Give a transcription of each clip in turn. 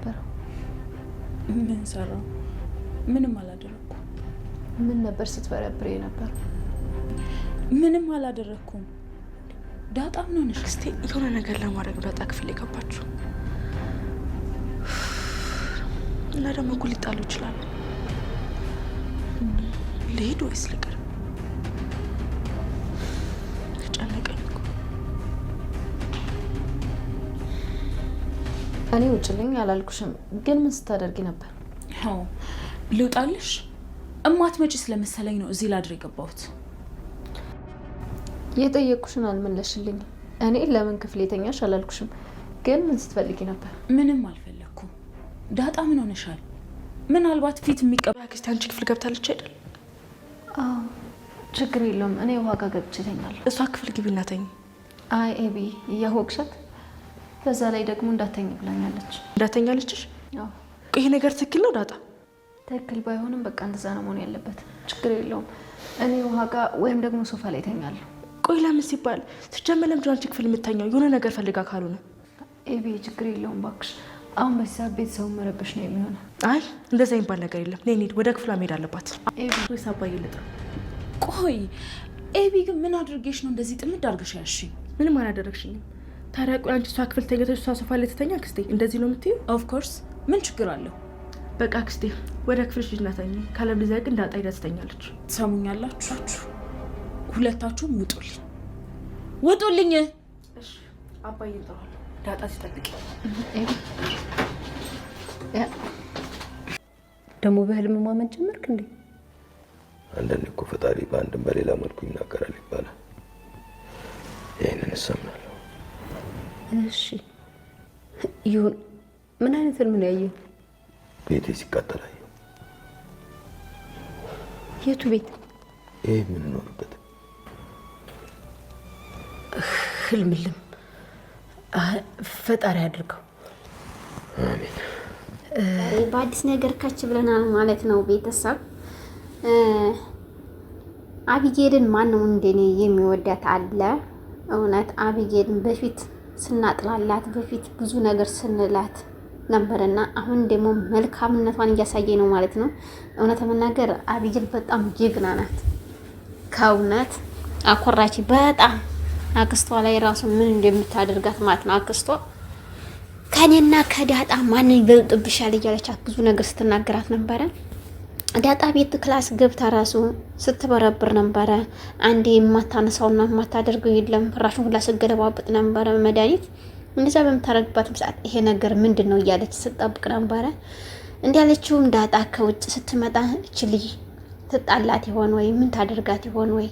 የነበረው? ምን ሰራው? ምንም አላደረኩም። ምን ነበር ስትበረብሬ ነበር? ምንም አላደረኩም። ዳጣ ምን ሆነሽ? እስቲ የሆነ ነገር ለማድረግ ዳጣ ክፍል የገባችው እና ደግሞ እኮ ሊጣሉ ይችላሉ። ልሄድ ወይስ ልቅር? ተጨነቀኝ እኮ። እኔ ውጭልኝ አላልኩሽም፣ ግን ምን ስታደርጊ ነበር? አዎ ልውጣልሽ? እማትመጪ ስለመሰለኝ ነው እዚህ ላድር የገባሁት። የጠየቅኩሽን አልመለሽልኝ። እኔ ለምን ክፍል የተኛሽ አላልኩሽም፣ ግን ምን ስትፈልጊ ነበር? ምንም አልፈለኩም። ዳጣ ምን ሆነሻል? ምናልባት ፊት የሚቀባ አክስቴ አንቺ ክፍል ገብታለች አይደል? አዎ ችግር የለውም። እኔ ውሃ ጋር ገብቼ እተኛለሁ። እሷ ክፍል ግቢና ተኝ። አይ ኤቢ እያወቅሻት፣ በዛ ላይ ደግሞ እንዳተኝ ብላኛለች። እንዳተኛለችሽ? አዎ። ይሄ ነገር ትክክል ነው ዳጣ? ትክክል ባይሆንም በቃ እንደዛ ነው መሆን ያለበት። ችግር የለውም። እኔ ውሃ ጋር ወይም ደግሞ ሶፋ ላይ እተኛለሁ። ቆይ ለምን ሲባል ስትጀምር ለምንድን ነው አንቺ ክፍል የምተኛው? የሆነ ነገር ፈልጋ ካልሆነ ኤቢ ችግር የለውም ባክሽ። አሁን በዚህ ሰዓት ቤተሰቡን መረበሽ ነው የሚሆነው። አይ እንደዛ የሚባል ነገር የለም። ነይ እንሂድ፣ ወደ ክፍሏ መሄድ አለባት። ኤቢ ወይስ አባዬ ልጥራ? ቆይ ኤቢ ግን ምን አድርጌሽ ነው እንደዚህ ጥምድ አድርገሽ ያልሽኝ? ምንም አላደረግሽኝም። ታዲያ ቆይ አንቺ እሷ ክፍል ተኝተሽ እሷ ሶፋ ላይ ትተኛ አክስቴ? እንደዚህ ነው የምትይው? ኦፍ ኮርስ ምን ችግር አለው? በቃ አክስቴ ወደ ክፍልሽ ሂጂና ተኝ። ካለበለዚያ ግን ዳጣ ሄዳ ትተኛለች። ትሰሙኛላችሁ? ሁለታችሁም ውጡልኝ፣ ውጡልኝ። እሺ አባዬ እንጠራዋለን። ዳጣ ሲጠብቂ ደግሞ በህልም ማመን ጀመርክ እንዴ? አንዳንዴ እኮ ፈጣሪ በአንድም በሌላ መልኩ ይናገራል ይባላል። ይህንን እሰምናለሁ። እሺ ይሁን። ምን አይነት ህልም ነው ያየው? ቤቴ ሲቃጠል አየሁ። የቱ ቤት? ይሄ የምንኖርበት። ህልምልም ፈጣሪ አድርገው። አሜን። በአዲስ ነገር ካች ብለናል ማለት ነው ቤተሰብ። አቢጌልን ማንም እንደኔ የሚወዳት አለ? እውነት አቢጌልን በፊት ስናጥላላት በፊት ብዙ ነገር ስንላት ነበርና አሁን ደግሞ መልካምነቷን እያሳየ ነው ማለት ነው። እውነት ለመናገር አቢጌል በጣም ጀግና ናት። ከእውነት አኮራች በጣም አክስቷ ላይ ራሱ ምን እንደምታደርጋት ማለት ነው። አክስቷ ከኔና ከዳጣ ማን ይበልጥብሻል እያለቻት ብዙ ነገር ስትናገራት ነበረ። ዳጣ ቤት ክላስ ገብታ ራሱ ስትበረብር ነበረ። አንዴ የማታነሳውና የማታደርገው የለም። ፍራሹን ሁላ ስገለባበጥ ነበረ መድኃኒት እንደዛ በምታረግባት ሰዓት ይሄ ነገር ምንድን ነው እያለች ስትጠብቅ ነበረ። እንዲያለችውም ዳጣ ከውጭ ስትመጣ እች ልጅ ትጣላት ይሆን ወይ ምን ታደርጋት ይሆን ወይ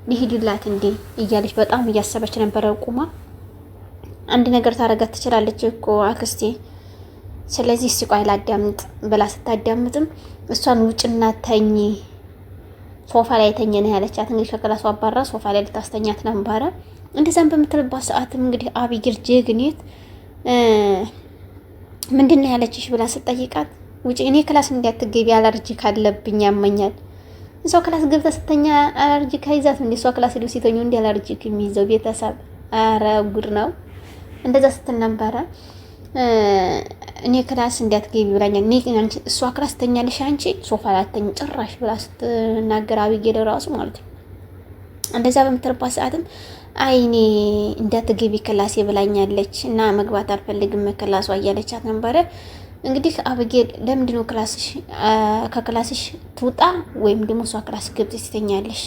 ሊሄድላት እንዴ እያለች በጣም እያሰበች ነበረ። ቁማ አንድ ነገር ታረጋት ትችላለች እኮ አክስቴ፣ ስለዚህ እስቲ ቆይ ላዳምጥ ብላ ስታዳምጥም እሷን ውጭና ተኝ ሶፋ ላይ ተኝ ነው ያለቻት። እንግዲህ ከክላሷ አባራ ሶፋ ላይ ልታስተኛት ነበረ። እንደዛም በምትልባት ሰዓትም እንግዲህ አቢጌል ጀግኔት ምንድነው ያለችሽ ብላ ስትጠይቃት ውጪ እኔ ክላስ እንዳትገቢ አለርጂክ አለብኝ ያመኛል። እሷ ክላስ ገብታ ስተኛ አለርጂክ አይዛት እንዴ? እሷ ክላስ ሄዶ ሲተኙ እንዴ አለርጂክ የሚይዘው ቤተሰብ? አረ ጉድ ነው። እንደዛ ስትል ነበረ። እኔ ክላስ እንዳትገቢ ብላኛል። አንቺ እሷ ክላስ ተኛለሽ አንቺ ሶፋ ላይ ተኝ ጭራሽ ብላ ስትናገር አቢጌል ራሱ ማለት ነው። እንደዛ በምትልባት ሰዓትም አይኔ እንዳትገቢ ክላሴ ብላኛለች እና መግባት አልፈልግም ክላሷ እያለቻት ነበረ። እንግዲህ አቢጌል ለምንድን ነው ክላስሽ ከክላስሽ ትውጣ ወይም ደግሞ እሷ ክላስ ገብተሽ ትተኛለሽ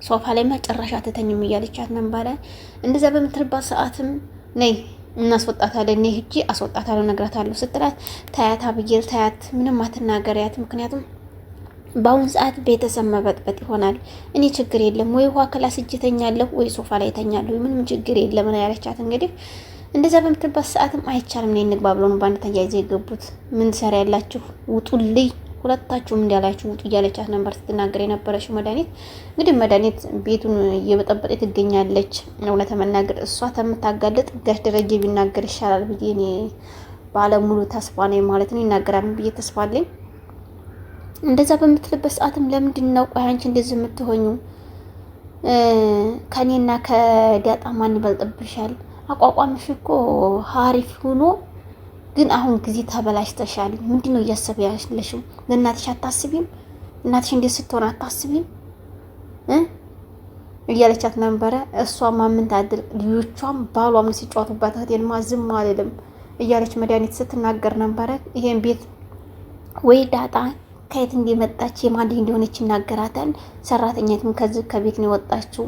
ሶፋ ላይ መጨረሻ ትተኝም እያለቻት ነበረ። እንደዛ በምትልባት ሰዓትም ነይ እናስወጣታለን እኔ ሂጂ አስወጣታለሁ እነግራታለሁ ስትላት ታያት አቢጌል ታያት ምንም አትናገሪያት፣ ምክንያቱም በአሁን ሰዓት ቤተሰብ መበጥበጥ ይሆናል። እኔ ችግር የለም ወይ ውሃ ክላስ እጅ ተኛለሁ ወይ ሶፋ ላይ ተኛለሁ ምንም ችግር የለም ነው ያለቻት። እንግዲህ እንደዛ በምትልባት ሰዓትም አይቻልም ነው እንግባ ብለው ነው ባንድ ተያይዘው የገቡት። ምን ሰራ ያላችሁ ውጡልኝ ሁለታችሁም እንዳላችሁ ውጡ እያለቻት ነበር ስትናገር የነበረችው። መድኃኒት እንግዲህ መድኃኒት ቤቱን እየበጠበጠ ትገኛለች። እውነት መናገር እሷ ተምታጋለጥ ጋሽ ደረጀ ቢናገር ይሻላል ብዬ እኔ ባለሙሉ ተስፋ ነኝ ማለት ነው። ይናገራል ብዬ ተስፋ አለኝ። እንደዛ በምትልበት ሰዓትም ለምንድን ነው ቆይ አንቺ እንደዚህ የምትሆኙ? ከኔና ከዳጣ ማን ይበልጥብሻል? አቋቋምሽ እኮ ሀሪፍ ሆኖ ግን አሁን ጊዜ ተበላሽተሻል። ምንድነው እያሰብ ያለሽው? ለእናትሽ አታስቢም? እናትሽ እንዴት ስትሆን አታስቢም እያለቻት ነበረ። እሷማ ምን ታድር፣ ልጆቿም ባሏም ሲጫወቱባት እህቴንማ ዝም አልልም እያለች መድኃኒት ስትናገር ነበረ። ይሄን ቤት ወይ ዳጣ ከየት እንደመጣች የማን እንደሆነች ይናገራታል። ሰራተኛትም ከዚህ ከቤት ነው የወጣችው።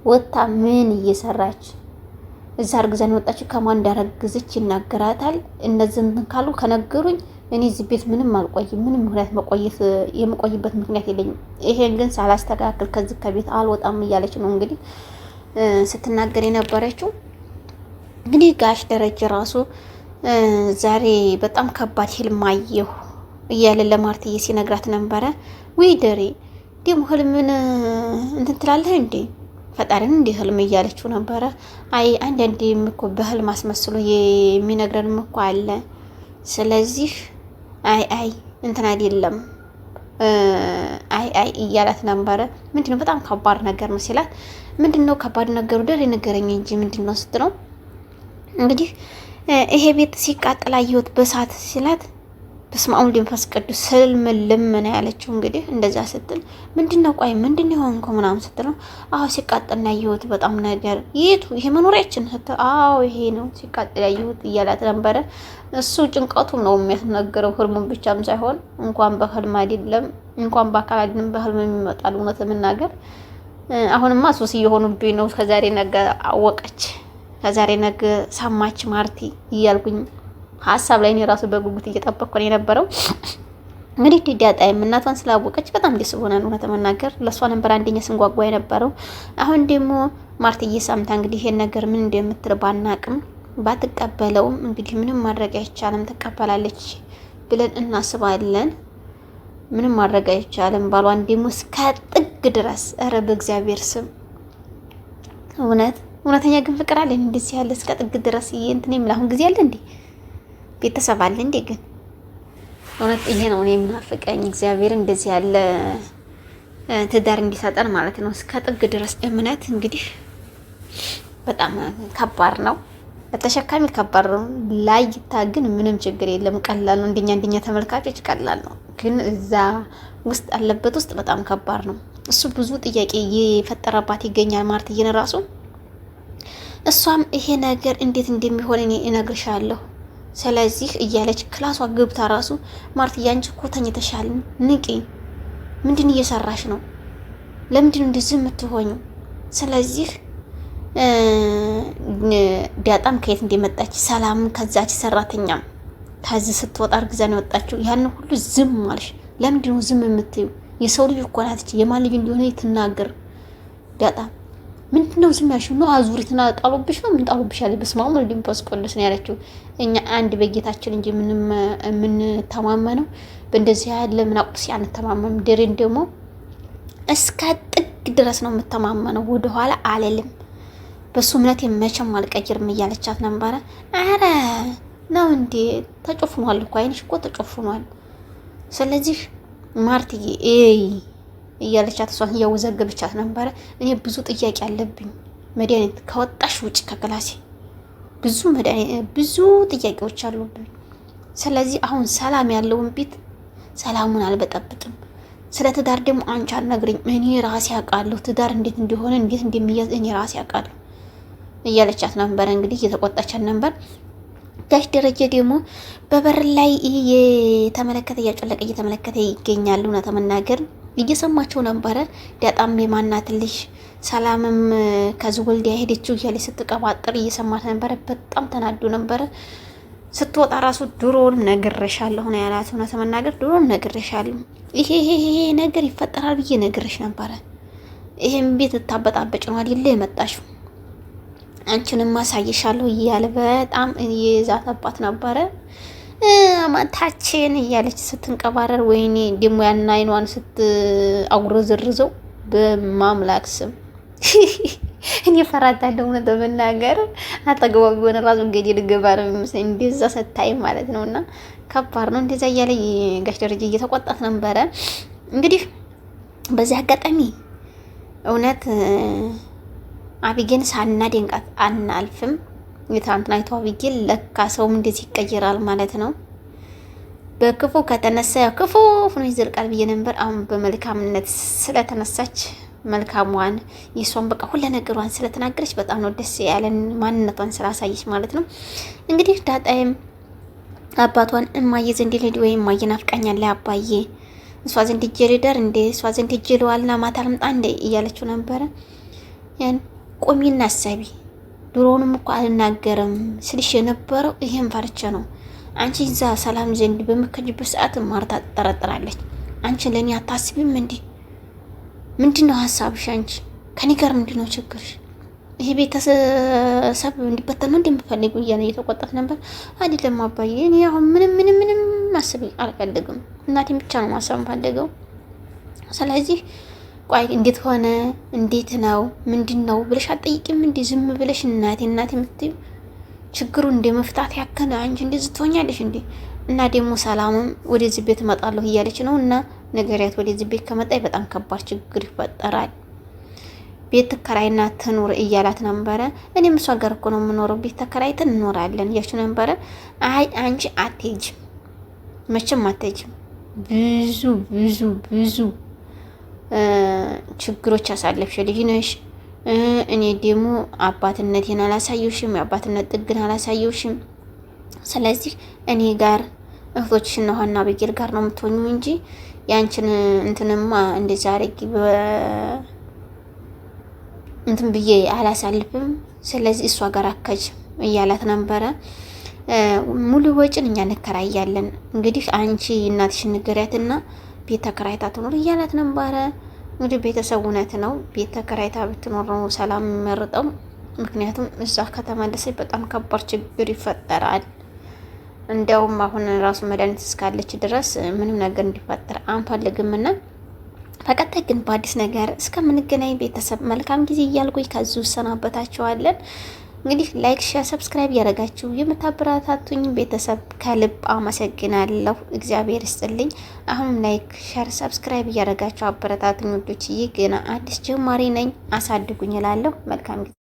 ወጣ ምን እየሰራች እዛ አርግዛን የወጣችው ከማን እንዳረግዘች ይናገራታል። እነዚህን ካሉ ከነገሩኝ እኔ እዚህ ቤት ምንም አልቆይም። ምንም ምክንያት የምቆይበት ምክንያት የለኝም። ይሄን ግን ሳላስተካክል ከዚህ ከቤት አልወጣም እያለች ነው እንግዲህ ስትናገር የነበረችው። እንግዲህ ጋሽ ደረጀ ራሱ ዛሬ በጣም ከባድ ህልም አየሁ እያለ ለማርትዬ ሲነግራት ነበረ። ወይ ደሬ ደግሞ ህልምን እንትን ትላለህ እንዴ ፈጣሪን እንደ ህልም እያለችው ነበረ። አይ አንዳንዴም እኮ በህልም አስመስሎ የሚነግረንም እኮ አለ። ስለዚህ አይ እንትን አይደለም አይ እያላት ነበረ። ምንድነው በጣም ከባድ ነገር ነው ሲላት፣ ምንድነው ከባድ ነገሩ ደሬ ንገረኝ እንጂ ምንድነው ስትለው፣ እንግዲህ ይሄ ቤት ሲቃጠል አየሁት በሳት ሲላት፣ በስመ አብ ወመንፈስ ቅዱስ ህልም ልመና ያለችው እንግዲህ እንደዛ ስትል፣ ምንድነው ቆይ ምንድነው የሆንኩ ምናምን ስትለው፣ አዎ ሲቃጠል ያየሁት በጣም ነገር የቱ ይሄ መኖሪያችን ስትል፣ አዎ ይሄ ነው ሲቃጠል ያየሁት እያላት ነበረ። እሱ ጭንቀቱ ነው የሚያስነገረው ህልሙን ብቻም ሳይሆን እንኳን በህልም አይደለም እንኳን በአካል አይደለም በህልም የሚመጣል። እውነት ለመናገር አሁንማ ሱስ እየሆኑብኝ ነው። ከዛሬ ነገ አወቀች፣ ከዛሬ ነገ ሰማች ማርቲ እያልኩኝ ሀሳብ ላይ እኔ ራሱ በጉጉት እየጠበቅኩ ነው የነበረው። እንግዲህ ዳጣይም እናቷን ስላወቀች በጣም ደስ ብሎናል። እውነት ለመናገር ለእሷ ነበር አንደኛ ስንጓጓ የነበረው። አሁን ደግሞ ማርትዬ ሰምታ እንግዲህ ይሄን ነገር ምን እንደምትል ባናቅም ባትቀበለውም እንግዲህ ምንም ማድረግ አይቻልም፣ ትቀበላለች ብለን እናስባለን። ምንም ማድረግ አይቻልም። ባሏን ደግሞ እስከ ጥግ ድረስ ኧረ በእግዚአብሔር ስም እውነተኛ ግን ፍቅር አለ እንደዚህ ያለ እስከ ጥግ ድረስ እንትን የሚል አሁን ጊዜ አለ እንዴ? ቤተሰብ አለ እንዴ? ግን እውነት ይሄ ነው እኔ የምናፍቀኝ። እግዚአብሔር እንደዚህ ያለ ትዳር እንዲሰጠን ማለት ነው እስከ ጥግ ድረስ እምነት። እንግዲህ በጣም ከባድ ነው፣ ለተሸካሚ ከባድ ነው። ላይታ ግን ምንም ችግር የለም፣ ቀላል ነው። እንደኛ ተመልካቾች ቀላል ነው፣ ግን እዛ ውስጥ አለበት ውስጥ በጣም ከባድ ነው። እሱ ብዙ ጥያቄ እየፈጠረባት ይገኛል ማርትዬን ራሱ። እሷም ይሄ ነገር እንዴት እንደሚሆን እኔ እነግርሻለሁ ስለዚህ እያለች ክላሷ ገብታ ራሱ ማርትዬ አንቺ እኮ ተኝተሻል፣ ንቂ፣ ምንድን እየሰራሽ ነው? ለምንድን እንደዚህ የምትሆኙ? ስለዚህ ዳጣም ከየት እንደመጣች ሰላም ከዛች ሰራተኛም ታዝ ስትወጣ እርግዛን የወጣችው ያን ሁሉ ዝም አልሽ። ለምንድን ነው ዝም የምትዩ? የሰው ልጅ እኮ ናት። የማን ልጅ እንደሆነ ትናገር። ዳጣ ምንድነው ዝም ያልሽው? ነው አዙሪትና ጣሉብሽ ነው? ምን ጣሉብሽ ያለ በስመ አብ ወወልድ ወመንፈስ ቅዱስ ነው ያለችው። እኛ አንድ በጌታችን እንጂ ምን ተማመነው በእንደዚህ ያለ ምን አቁስ አንተማመንም። ደሬን ደግሞ እስከ ጥግ ድረስ ነው የምተማመነው፣ ወደ ኋላ አልልም፣ በሱ እምነት መቼም አልቀይርም እያለቻት ነበረ። አረ ነው እንዴ? ተጨፍኗል እኮ አይንሽ እኮ ተጨፍኗል። ስለዚህ ማርትዬ እያለቻት እሷን እያወዛገበቻት ነበረ። እኔ ብዙ ጥያቄ አለብኝ፣ መድኃኒት ከወጣሽ ውጭ ከክላሴ ብዙ ጥያቄዎች አሉብኝ። ስለዚህ አሁን ሰላም ያለውን ቤት ሰላሙን አልበጠብጥም። ስለ ትዳር ደግሞ አንቺ አልነግሪኝ፣ እኔ ራሴ አውቃለሁ። ትዳር እንዴት እንደሆነ እንዴት እንደሚያዝ እኔ ራሴ አውቃለሁ እያለቻት ነበረ። እንግዲህ እየተቆጣቻት ነበር። ጋሽ ደረጀ ደግሞ በበር ላይ እየተመለከተ እያጮለቀ እየተመለከተ ይገኛሉ። እውነት ለመናገር እየሰማቸው ነበረ። ዳጣም የማናትልሽ ሰላምም ከዚህ ወልዲያ ሄደችው እያለች ስትቀባጥር እየሰማት ነበረ። በጣም ተናዶ ነበረ። ስትወጣ ራሱ ድሮን ነግሬሻለሁ ነው ያላት። እውነት ለመናገር ድሮን ነግሬሻለሁ፣ ይሄ ነገር ይፈጠራል ብዬ ነግሬሽ ነበረ። ይሄን ቤት ልታበጣበጭ ነው አይደል የመጣሽው? አንቺንም ማሳየሻለሁ እያለ በጣም እየዛተባት ነበረ። ማታችን እያለች ስትንቀባረር፣ ወይኔ ደግሞ ያን አይኗን ስትአጉረዝርዘው በማምላክ ስም እኔ ፈራታለሁ። እውነት ለመናገር አጠገቧ ቢሆን ራሱ እንግዲህ ልገባ ነው የሚመስለኝ እንደዛ ስታይ ማለት ነው። እና ከባድ ነው። እንደዛ እያለ ጋሽ ደረጀ እየተቆጣት ነበረ። እንግዲህ በዚህ አጋጣሚ እውነት አቢጌን ሳናደንቃት አናልፍም። የትናንትና አይተዋ ብዬ ለካ ሰውም እንደዚህ ይቀየራል ማለት ነው። በክፉ ከተነሳ ያው ክፉ ሆኖ ይዘልቃል ብዬ ነበር። አሁን በመልካምነት ስለተነሳች መልካሟን የሷን በቃ ሁሉ ነገሯን ስለተናገረች በጣም ነው ደስ ያለን፣ ማንነቷን ስላሳየች ማለት ነው። እንግዲህ ዳጣይም አባቷን እማዬ ዘንድ ልሂድ ወይ እማዬ ናፍቃኛለች አባዬ እሷ ዘንድ ሂጅ ልደር እንዴ እሷ ዘንድ ሂጅ ልዋልና ማታ ልምጣ እንዴ እያለችው ነበረ። ያን ቆሚና አሰቢ ድሮውንም እኮ አልናገርም ስልሽ የነበረው ይሄን ፈርቼ ነው። አንቺ እዛ ሰላም ዘንድ በመከጅበት ሰዓት ማርታ ትጠረጥራለች። አንቺ ለኔ አታስቢም እንዴ? ምንድነው ሀሳብሽ? አንቺ ከኔ ጋር ምንድነው ችግርሽ? ይሄ ቤተሰብ እንዲበተን ነው እንደምፈልግ እያለ እየተቆጣት ነበር። አይደለም አባዬ እኔ አሁን ምንም ማሰብ አልፈልግም። እናቴን ብቻ ነው ማሰብ ፈልገው። ስለዚህ ቆይ እንዴት ሆነ እንዴት ነው ምንድነው ብለሽ አትጠይቂም እንዴ? ዝም ብለሽ እናቴ የምትይው ችግሩ እንደመፍታት ያከለ አንቺ እንደዚህ ትሆኛለሽ እንዴ? እና ደግሞ ሰላምም ወደዚህ ቤት እመጣለሁ እያለች ነው እና ነገሪያት ወደዚህ ቤት ከመጣይ በጣም ከባድ ችግር ይፈጠራል። ቤት ተከራይና ትኑር እያላት ነበረ። እኔም እሷ ጋር እኮ ነው የምኖረው፣ ቤት ተከራይተን እንኖራለን እያለች ነበረ። አይ አንቺ አትሄጂም፣ መቼም አትሄጂም። ብዙ ችግሮች ያሳለፍሽ ልጅ ነሽ። እኔ ደግሞ አባትነቴን አላሳየውሽም፣ የአባትነት ጥግን አላሳየውሽም። ስለዚህ እኔ ጋር እህቶችሽና ሀና በጌል ጋር ነው የምትሆኙ እንጂ ያንቺን እንትንማ እንደዛ አረጊ እንትን ብዬ አላሳልፍም። ስለዚህ እሷ ጋር አካጅ እያላት ነበረ። ሙሉ ወጪን እኛ እንከራያለን፣ እንግዲህ አንቺ እናትሽን ንገሪያትና ቤት ተከራይታ ትኖር እያላት ነበረ። እንግዲህ ቤተሰብ እውነት ነው፣ ቤት ተከራይታ ብትኖር ነው ሰላም የሚመርጠው። ምክንያቱም እዛ ከተመለሰች በጣም ከባድ ችግር ይፈጠራል። እንዲያውም አሁን ራሱ መድኃኒት እስካለች ድረስ ምንም ነገር እንዲፈጠር አንፈልግምና በቀጣይ ግን በአዲስ ነገር እስከምንገናኝ ቤተሰብ መልካም ጊዜ እያልኩኝ ከዚሁ ሰናበታችኋለን። እንግዲህ ላይክ፣ ሼር፣ ሰብስክራይብ ያደረጋችሁ የምታበረታቱኝ ቤተሰብ ከልብ አመሰግናለሁ። እግዚአብሔር ይስጥልኝ። አሁንም ላይክ፣ ሼር፣ ሰብስክራይብ እያደረጋችሁ አበረታቱኝ ውዶችዬ። ገና አዲስ ጀማሪ ነኝ፣ አሳድጉኝ እላለሁ። መልካም ጊዜ